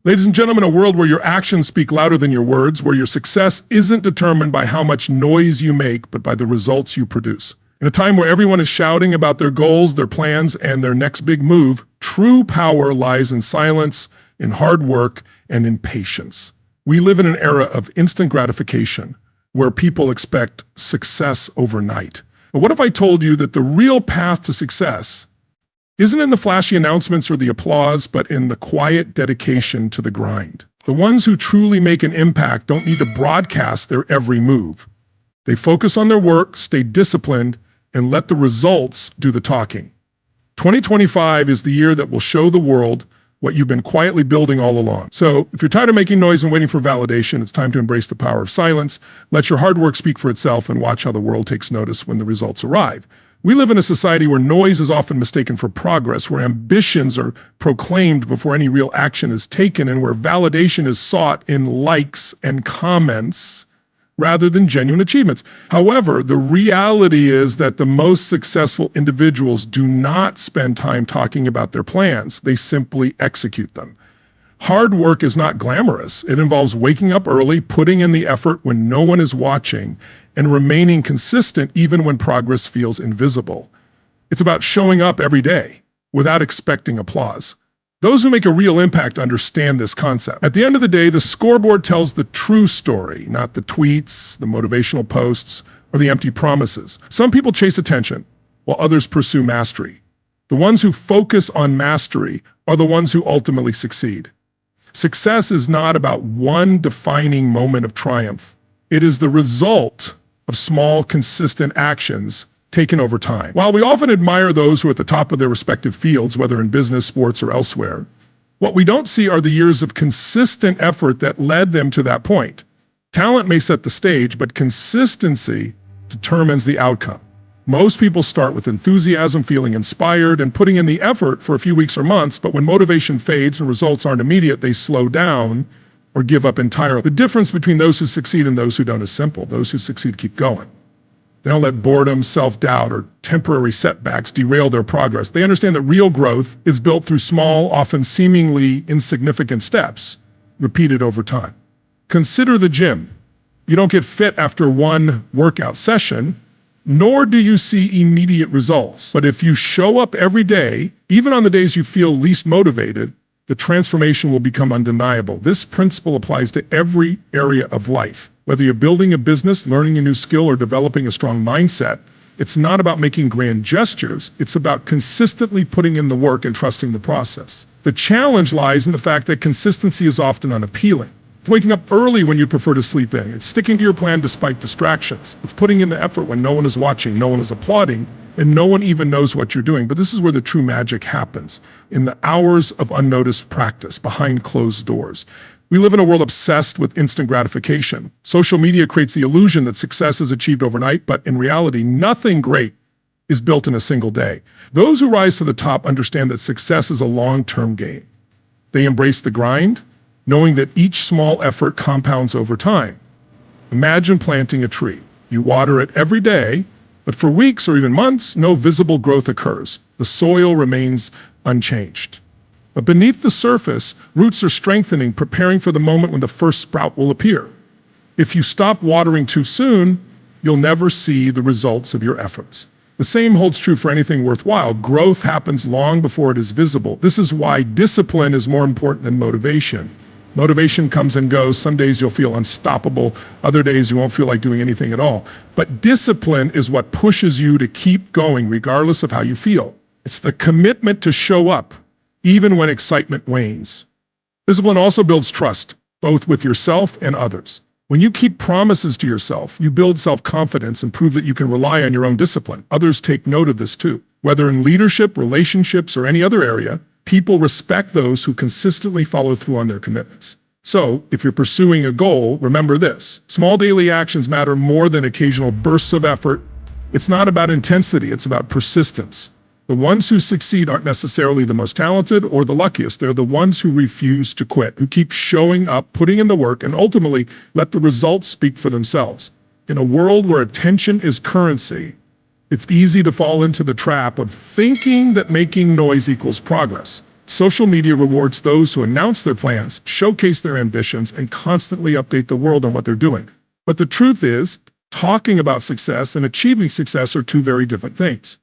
Ladies and gentlemen, a world where your actions speak louder than your words, where your success isn't determined by how much noise you make, but by the results you produce. In a time where everyone is shouting about their goals, their plans, and their next big move, true power lies in silence, in hard work, and in patience. We live in an era of instant gratification, where people expect success overnight. But what if I told you that the real path to success isn't in the flashy announcements or the applause, but in the quiet dedication to the grind? The ones who truly make an impact don't need to broadcast their every move. They focus on their work, stay disciplined, and let the results do the talking. 2025 is the year that will show the world what you've been quietly building all along. So if you're tired of making noise and waiting for validation, it's time to embrace the power of silence. Let your hard work speak for itself and watch how the world takes notice when the results arrive. We live in a society where noise is often mistaken for progress, where ambitions are proclaimed before any real action is taken, and where validation is sought in likes and comments rather than genuine achievements. However, the reality is that the most successful individuals do not spend time talking about their plans. They simply execute them. Hard work is not glamorous. It involves waking up early, putting in the effort when no one is watching, and remaining consistent even when progress feels invisible. It's about showing up every day without expecting applause. Those who make a real impact understand this concept. At the end of the day, the scoreboard tells the true story, not the tweets, the motivational posts, or the empty promises. Some people chase attention, while others pursue mastery. The ones who focus on mastery are the ones who ultimately succeed. Success is not about one defining moment of triumph. It is the result of small, consistent actions taken over time. While we often admire those who are at the top of their respective fields, whether in business, sports, or elsewhere, what we don't see are the years of consistent effort that led them to that point. Talent may set the stage, but consistency determines the outcome. Most people start with enthusiasm, feeling inspired, and putting in the effort for a few weeks or months, but when motivation fades and results aren't immediate, they slow down or give up entirely. The difference between those who succeed and those who don't is simple. Those who succeed keep going. They don't let boredom, self-doubt, or temporary setbacks derail their progress. They understand that real growth is built through small, often seemingly insignificant steps, repeated over time. Consider the gym. You don't get fit after one workout session, nor do you see immediate results. But if you show up every day, even on the days you feel least motivated, the transformation will become undeniable. This principle applies to every area of life. Whether you're building a business, learning a new skill, or developing a strong mindset, it's not about making grand gestures. It's about consistently putting in the work and trusting the process. The challenge lies in the fact that consistency is often unappealing. It's waking up early when you prefer to sleep in. It's sticking to your plan despite distractions. It's putting in the effort when no one is watching, no one is applauding, and no one even knows what you're doing. But this is where the true magic happens, in the hours of unnoticed practice, behind closed doors. We live in a world obsessed with instant gratification. Social media creates the illusion that success is achieved overnight, but in reality, nothing great is built in a single day. Those who rise to the top understand that success is a long-term game. They embrace the grind, knowing that each small effort compounds over time. Imagine planting a tree. You water it every day, but for weeks or even months, no visible growth occurs. The soil remains unchanged. But beneath the surface, roots are strengthening, preparing for the moment when the first sprout will appear. If you stop watering too soon, you'll never see the results of your efforts. The same holds true for anything worthwhile. Growth happens long before it is visible. This is why discipline is more important than motivation. Motivation comes and goes. Some days you'll feel unstoppable. Other days you won't feel like doing anything at all. But discipline is what pushes you to keep going regardless of how you feel. It's the commitment to show up even when excitement wanes. Discipline also builds trust, both with yourself and others. When you keep promises to yourself, you build self-confidence and prove that you can rely on your own discipline. Others take note of this too. Whether in leadership, relationships, or any other area, people respect those who consistently follow through on their commitments. So, if you're pursuing a goal, remember this. Small daily actions matter more than occasional bursts of effort. It's not about intensity, it's about persistence. The ones who succeed aren't necessarily the most talented or the luckiest. They're the ones who refuse to quit, who keep showing up, putting in the work, and ultimately let the results speak for themselves. In a world where attention is currency, it's easy to fall into the trap of thinking that making noise equals progress. Social media rewards those who announce their plans, showcase their ambitions, and constantly update the world on what they're doing. But the truth is, talking about success and achieving success are two very different things.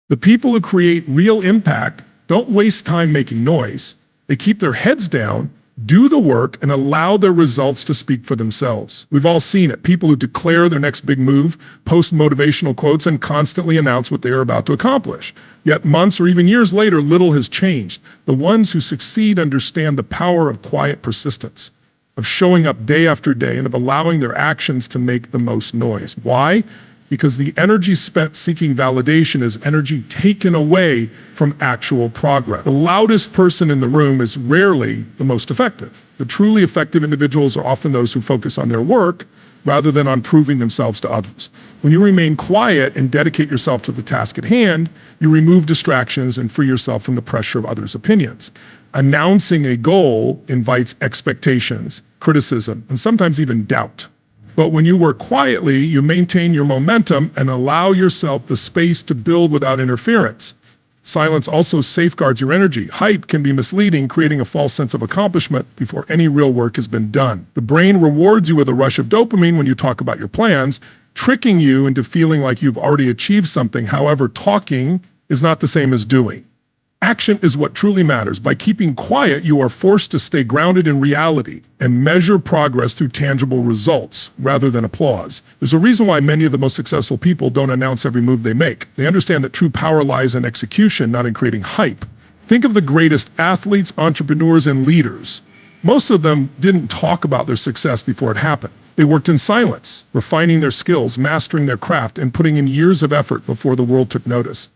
The people who create real impact don't waste time making noise. They keep their heads down, do the work, and allow their results to speak for themselves. We've all seen it. People who declare their next big move, post motivational quotes, and constantly announce what they are about to accomplish. Yet months or even years later, little has changed. The ones who succeed understand the power of quiet persistence, of showing up day after day, and of allowing their actions to make the most noise. Why? Because the energy spent seeking validation is energy taken away from actual progress. The loudest person in the room is rarely the most effective. The truly effective individuals are often those who focus on their work rather than on proving themselves to others. When you remain quiet and dedicate yourself to the task at hand, you remove distractions and free yourself from the pressure of others' opinions. Announcing a goal invites expectations, criticism, and sometimes even doubt. But when you work quietly, you maintain your momentum and allow yourself the space to build without interference. Silence also safeguards your energy. Hype can be misleading, creating a false sense of accomplishment before any real work has been done. The brain rewards you with a rush of dopamine when you talk about your plans, tricking you into feeling like you've already achieved something. However, talking is not the same as doing. Action is what truly matters. By keeping quiet, you are forced to stay grounded in reality and measure progress through tangible results rather than applause. There's a reason why many of the most successful people don't announce every move they make. They understand that true power lies in execution, not in creating hype. Think of the greatest athletes, entrepreneurs, and leaders. Most of them didn't talk about their success before it happened. They worked in silence, refining their skills, mastering their craft, and putting in years of effort before the world took notice.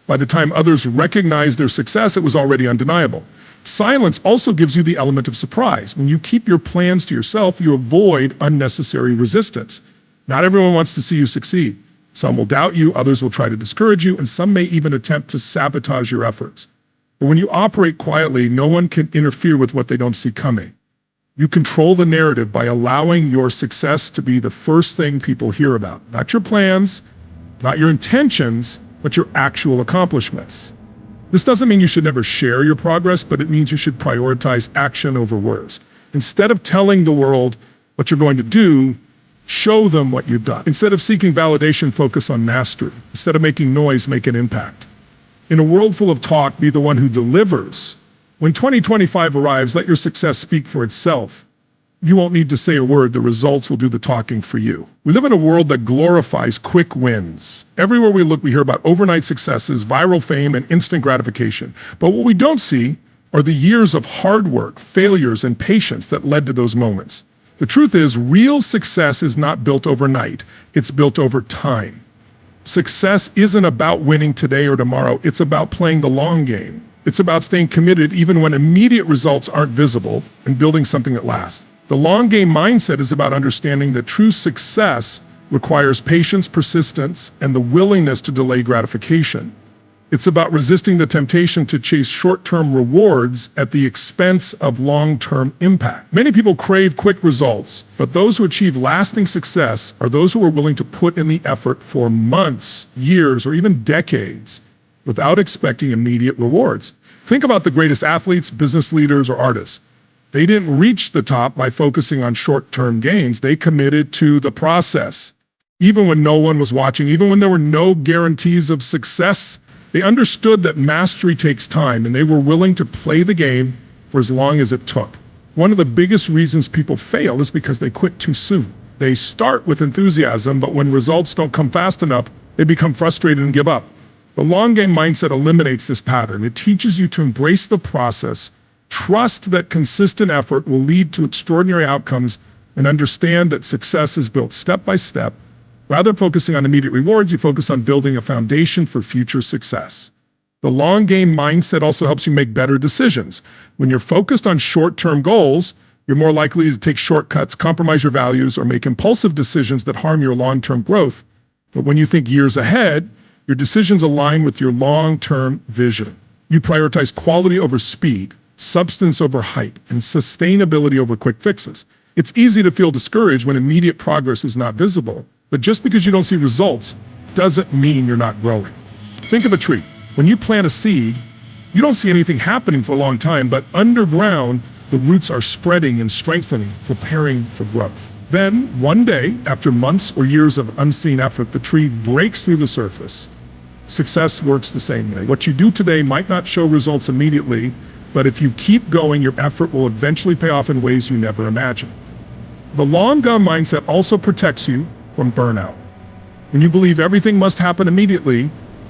By the time others recognized their success, it was already undeniable. Silence also gives you the element of surprise. When you keep your plans to yourself, you avoid unnecessary resistance. Not everyone wants to see you succeed. Some will doubt you, others will try to discourage you, and some may even attempt to sabotage your efforts. But when you operate quietly, no one can interfere with what they don't see coming. You control the narrative by allowing your success to be the first thing people hear about. Not your plans, not your intentions, but your actual accomplishments. This doesn't mean you should never share your progress, but it means you should prioritize action over words. Instead of telling the world what you're going to do, show them what you've done. Instead of seeking validation, focus on mastery. Instead of making noise, make an impact. In a world full of talk, be the one who delivers. When 2025 arrives, let your success speak for itself. You won't need to say a word, the results will do the talking for you. We live in a world that glorifies quick wins. Everywhere we look, we hear about overnight successes, viral fame, and instant gratification. But what we don't see are the years of hard work, failures, and patience that led to those moments. The truth is, real success is not built overnight, it's built over time. Success isn't about winning today or tomorrow, it's about playing the long game. It's about staying committed even when immediate results aren't visible and building something that lasts. The long game mindset is about understanding that true success requires patience, persistence, and the willingness to delay gratification. It's about resisting the temptation to chase short-term rewards at the expense of long-term impact. Many people crave quick results, but those who achieve lasting success are those who are willing to put in the effort for months, years, or even decades without expecting immediate rewards. Think about the greatest athletes, business leaders, or artists. They didn't reach the top by focusing on short-term gains. They committed to the process. Even when no one was watching, even when there were no guarantees of success, they understood that mastery takes time, and they were willing to play the game for as long as it took. One of the biggest reasons people fail is because they quit too soon. They start with enthusiasm, but when results don't come fast enough, they become frustrated and give up. The long game mindset eliminates this pattern. It teaches you to embrace the process, trust that consistent effort will lead to extraordinary outcomes, and understand that success is built step by step. Rather than focusing on immediate rewards, you focus on building a foundation for future success. The long game mindset also helps you make better decisions. When you're focused on short-term goals, you're more likely to take shortcuts, compromise your values, or make impulsive decisions that harm your long-term growth. But when you think years ahead, your decisions align with your long-term vision. You prioritize quality over speed, substance over hype, and sustainability over quick fixes. It's easy to feel discouraged when immediate progress is not visible, but just because you don't see results doesn't mean you're not growing. Think of a tree. When you plant a seed, You don't see anything happening for a long time, but underground, the roots are spreading and strengthening, preparing for growth. Then, one day, after months or years of unseen effort, the tree breaks through the surface. Success works the same way. What you do today might not show results immediately, but if you keep going, your effort will eventually pay off in ways you never imagined. The long gun mindset also protects you from burnout. When you believe everything must happen immediately,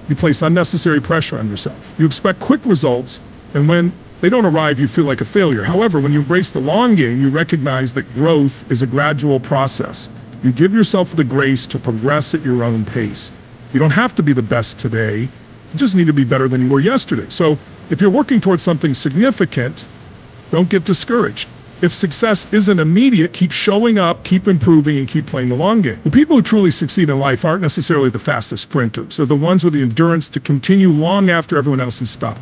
you place unnecessary pressure on yourself. You expect quick results, and when they don't arrive, you feel like a failure. However, when you embrace the long game, you recognize that growth is a gradual process. You give yourself the grace to progress at your own pace. You don't have to be the best today. You just need to be better than you were yesterday. So if you're working towards something significant, don't get discouraged. If success isn't immediate, keep showing up, keep improving, and keep playing the long game. The people who truly succeed in life aren't necessarily the fastest sprinters. They're the ones with the endurance to continue long after everyone else has stopped.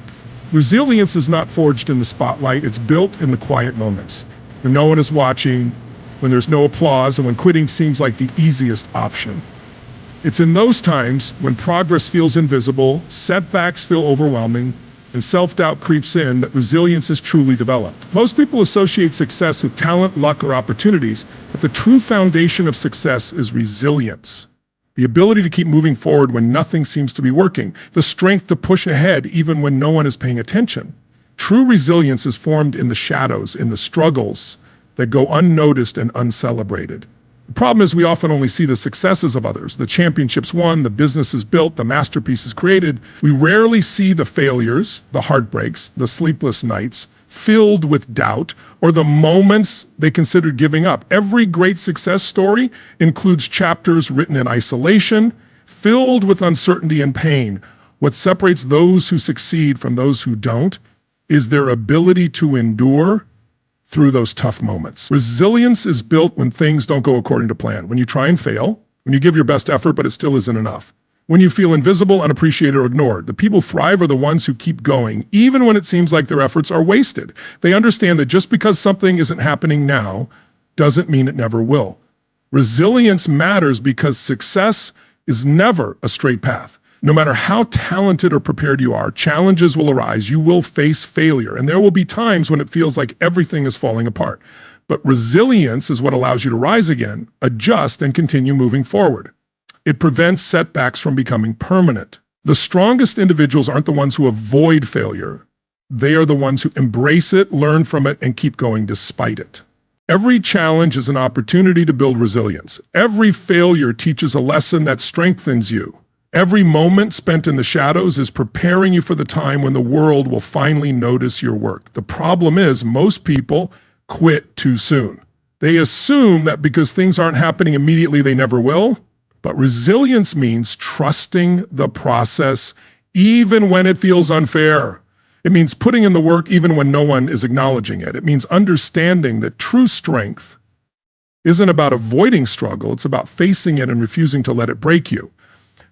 Resilience is not forged in the spotlight. It's built in the quiet moments, when no one is watching, when there's no applause, and when quitting seems like the easiest option. It's in those times when progress feels invisible, setbacks feel overwhelming, and self-doubt creeps in that resilience is truly developed. Most people associate success with talent, luck, or opportunities, but the true foundation of success is resilience. The ability to keep moving forward when nothing seems to be working, the strength to push ahead even when no one is paying attention. True resilience is formed in the shadows, in the struggles that go unnoticed and uncelebrated. The problem is we often only see the successes of others, the championships won, the businesses built, the masterpieces created. We rarely see the failures, the heartbreaks, the sleepless nights, filled with doubt, or the moments they considered giving up. Every great success story includes chapters written in isolation, filled with uncertainty and pain. What separates those who succeed from those who don't is their ability to endure through those tough moments. Resilience is built when things don't go according to plan, when you try and fail, when you give your best effort but it still isn't enough, when you feel invisible, unappreciated, or ignored. The people who thrive are the ones who keep going, even when it seems like their efforts are wasted. They understand that just because something isn't happening now doesn't mean it never will. Resilience matters because success is never a straight path. No matter how talented or prepared you are, challenges will arise, you will face failure, and there will be times when it feels like everything is falling apart. But resilience is what allows you to rise again, adjust, and continue moving forward. It prevents setbacks from becoming permanent. The strongest individuals aren't the ones who avoid failure. They are the ones who embrace it, learn from it, and keep going despite it. Every challenge is an opportunity to build resilience. Every failure teaches a lesson that strengthens you. Every moment spent in the shadows is preparing you for the time when the world will finally notice your work. The problem is most people quit too soon. They assume that because things aren't happening immediately, they never will. But resilience means trusting the process even when it feels unfair. It means putting in the work even when no one is acknowledging it. It means understanding that true strength isn't about avoiding struggle. It's about facing it and refusing to let it break you.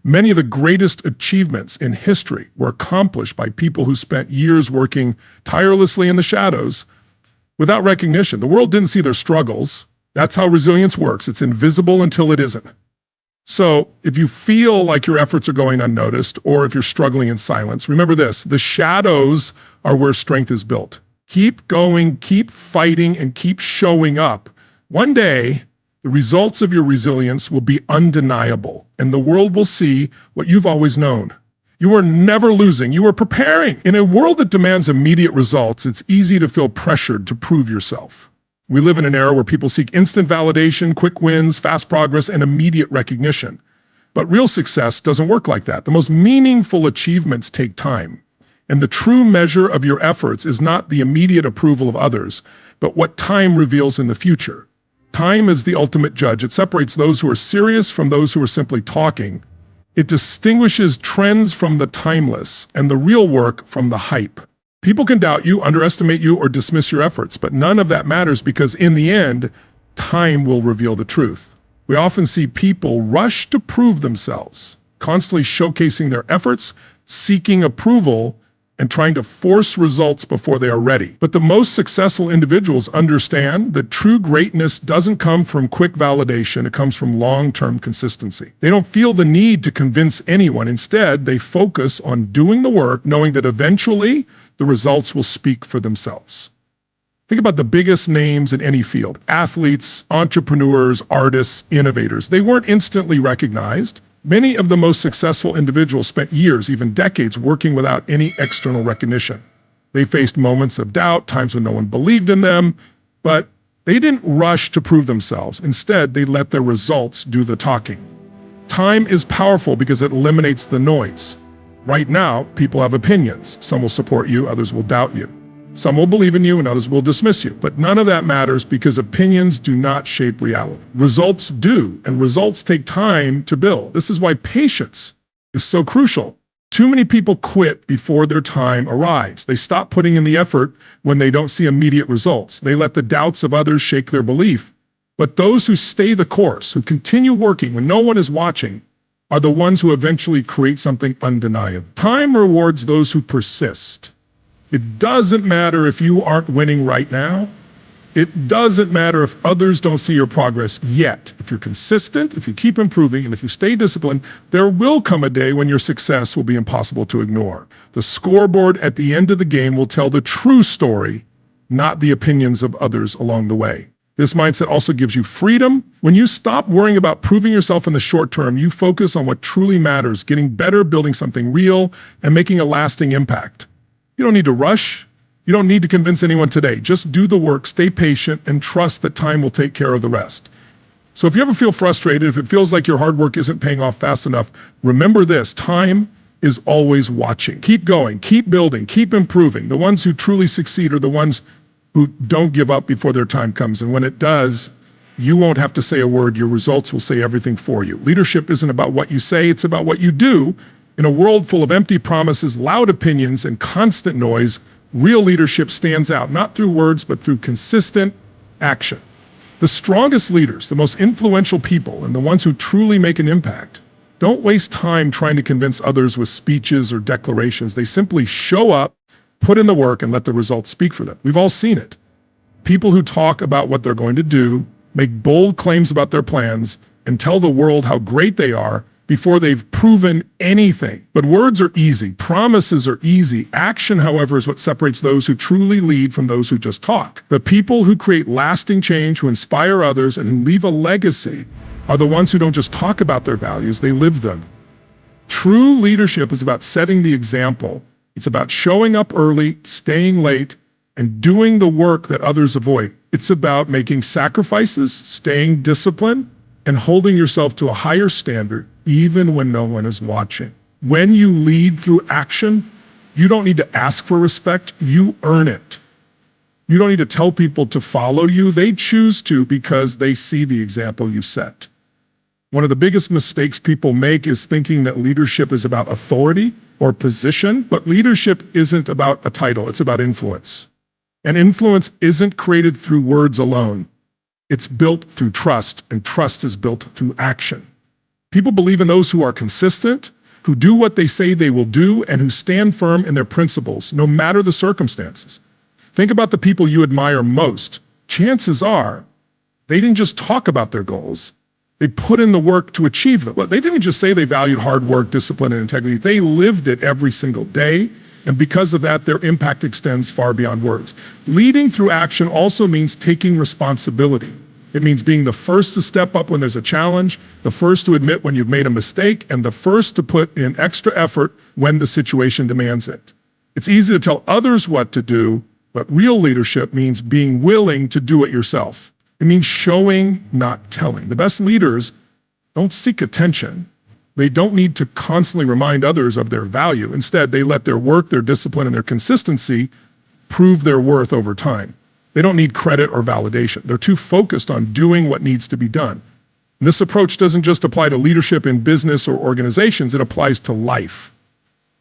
Many of the greatest achievements in history were accomplished by people who spent years working tirelessly in the shadows without recognition. The world didn't see their struggles. That's how resilience works. It's invisible until it isn't. So if you feel like your efforts are going unnoticed, or if you're struggling in silence, remember this: the shadows are where strength is built. Keep going, keep fighting, and keep showing up. One day, the results of your resilience will be undeniable, and the world will see what you've always known. You were never losing, you were preparing. In a world that demands immediate results, it's easy to feel pressured to prove yourself. We live in an era where people seek instant validation, quick wins, fast progress, and immediate recognition. But real success doesn't work like that. The most meaningful achievements take time. And the true measure of your efforts is not the immediate approval of others, but what time reveals in the future. Time is the ultimate judge. It separates those who are serious from those who are simply talking. It distinguishes trends from the timeless and the real work from the hype. People can doubt you, underestimate you, or dismiss your efforts, but none of that matters because in the end, time will reveal the truth. We often see people rush to prove themselves, constantly showcasing their efforts, seeking approval, and trying to force results before they are ready. But the most successful individuals understand that true greatness doesn't come from quick validation, it comes from long-term consistency. They don't feel the need to convince anyone. Instead, they focus on doing the work, knowing that eventually the results will speak for themselves. Think about the biggest names in any field: athletes, entrepreneurs, artists, innovators. They weren't instantly recognized. Many of the most successful individuals spent years, even decades, working without any external recognition. They faced moments of doubt, times when no one believed in them, but they didn't rush to prove themselves. Instead, they let their results do the talking. Time is powerful because it eliminates the noise. Right now, people have opinions. Some will support you, others will doubt you. Some will believe in you and others will dismiss you. But none of that matters because opinions do not shape reality. Results do, and results take time to build. This is why patience is so crucial. Too many people quit before their time arrives. They stop putting in the effort when they don't see immediate results. They let the doubts of others shake their belief. But those who stay the course, who continue working when no one is watching, are the ones who eventually create something undeniable. Time rewards those who persist. It doesn't matter if you aren't winning right now. It doesn't matter if others don't see your progress yet. If you're consistent, if you keep improving, and if you stay disciplined, there will come a day when your success will be impossible to ignore. The scoreboard at the end of the game will tell the true story, not the opinions of others along the way. This mindset also gives you freedom. When you stop worrying about proving yourself in the short term, you focus on what truly matters: getting better, building something real, and making a lasting impact. You don't need to rush. You don't need to convince anyone today. Just do the work, stay patient, and trust that time will take care of the rest. So if you ever feel frustrated, if it feels like your hard work isn't paying off fast enough, remember this: time is always watching. Keep going, keep building, keep improving. The ones who truly succeed are the ones who don't give up before their time comes. And when it does, you won't have to say a word. Your results will say everything for you. Leadership isn't about what you say, it's about what you do. In a world full of empty promises, loud opinions, and constant noise, real leadership stands out, not through words, but through consistent action. The strongest leaders, the most influential people, and the ones who truly make an impact, don't waste time trying to convince others with speeches or declarations. They simply show up, put in the work, and let the results speak for them. We've all seen it. People who talk about what they're going to do, make bold claims about their plans, and tell the world how great they are before they've proven anything. But words are easy, promises are easy. Action, however, is what separates those who truly lead from those who just talk. The people who create lasting change, who inspire others, and who leave a legacy are the ones who don't just talk about their values, they live them. True leadership is about setting the example. It's about showing up early, staying late, and doing the work that others avoid. It's about making sacrifices, staying disciplined, and holding yourself to a higher standard, even when no one is watching. When you lead through action, you don't need to ask for respect, you earn it. You don't need to tell people to follow you, they choose to because they see the example you set. One of the biggest mistakes people make is thinking that leadership is about authority or position, but leadership isn't about a title, it's about influence. And influence isn't created through words alone. It's built through trust, and trust is built through action. People believe in those who are consistent, who do what they say they will do, and who stand firm in their principles, no matter the circumstances. Think about the people you admire most. Chances are, they didn't just talk about their goals. They put in the work to achieve them. They didn't just say they valued hard work, discipline, and integrity. They lived it every single day. And because of that, their impact extends far beyond words. Leading through action also means taking responsibility. It means being the first to step up when there's a challenge, the first to admit when you've made a mistake, and the first to put in extra effort when the situation demands it. It's easy to tell others what to do, but real leadership means being willing to do it yourself. It means showing, not telling. The best leaders don't seek attention. They don't need to constantly remind others of their value. Instead, they let their work, their discipline, and their consistency prove their worth over time. They don't need credit or validation. They're too focused on doing what needs to be done. And this approach doesn't just apply to leadership in business or organizations, it applies to life.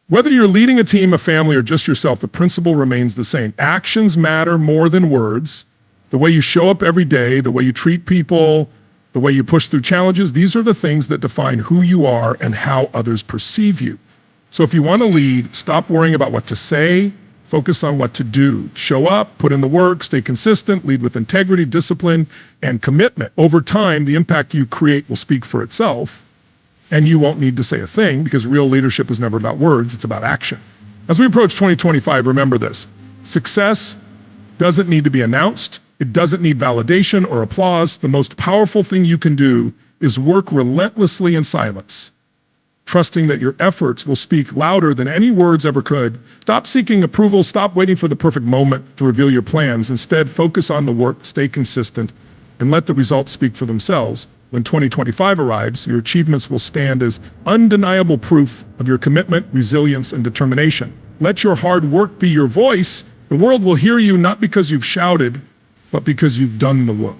Whether you're leading a team, a family, or just yourself, the principle remains the same. Actions matter more than words. The way you show up every day, the way you treat people, the way you push through challenges, these are the things that define who you are and how others perceive you. So if you want to lead, stop worrying about what to say, focus on what to do. Show up, put in the work, stay consistent, lead with integrity, discipline, and commitment. Over time, the impact you create will speak for itself, and you won't need to say a thing because real leadership is never about words, it's about action. As we approach 2025, remember this. Success doesn't need to be announced. It doesn't need validation or applause. The most powerful thing you can do is work relentlessly in silence, trusting that your efforts will speak louder than any words ever could. Stop seeking approval. Stop waiting for the perfect moment to reveal your plans. Instead, focus on the work, stay consistent, and let the results speak for themselves. When 2025 arrives, your achievements will stand as undeniable proof of your commitment, resilience, and determination. Let your hard work be your voice. The world will hear you not because you've shouted, but because you've done the work.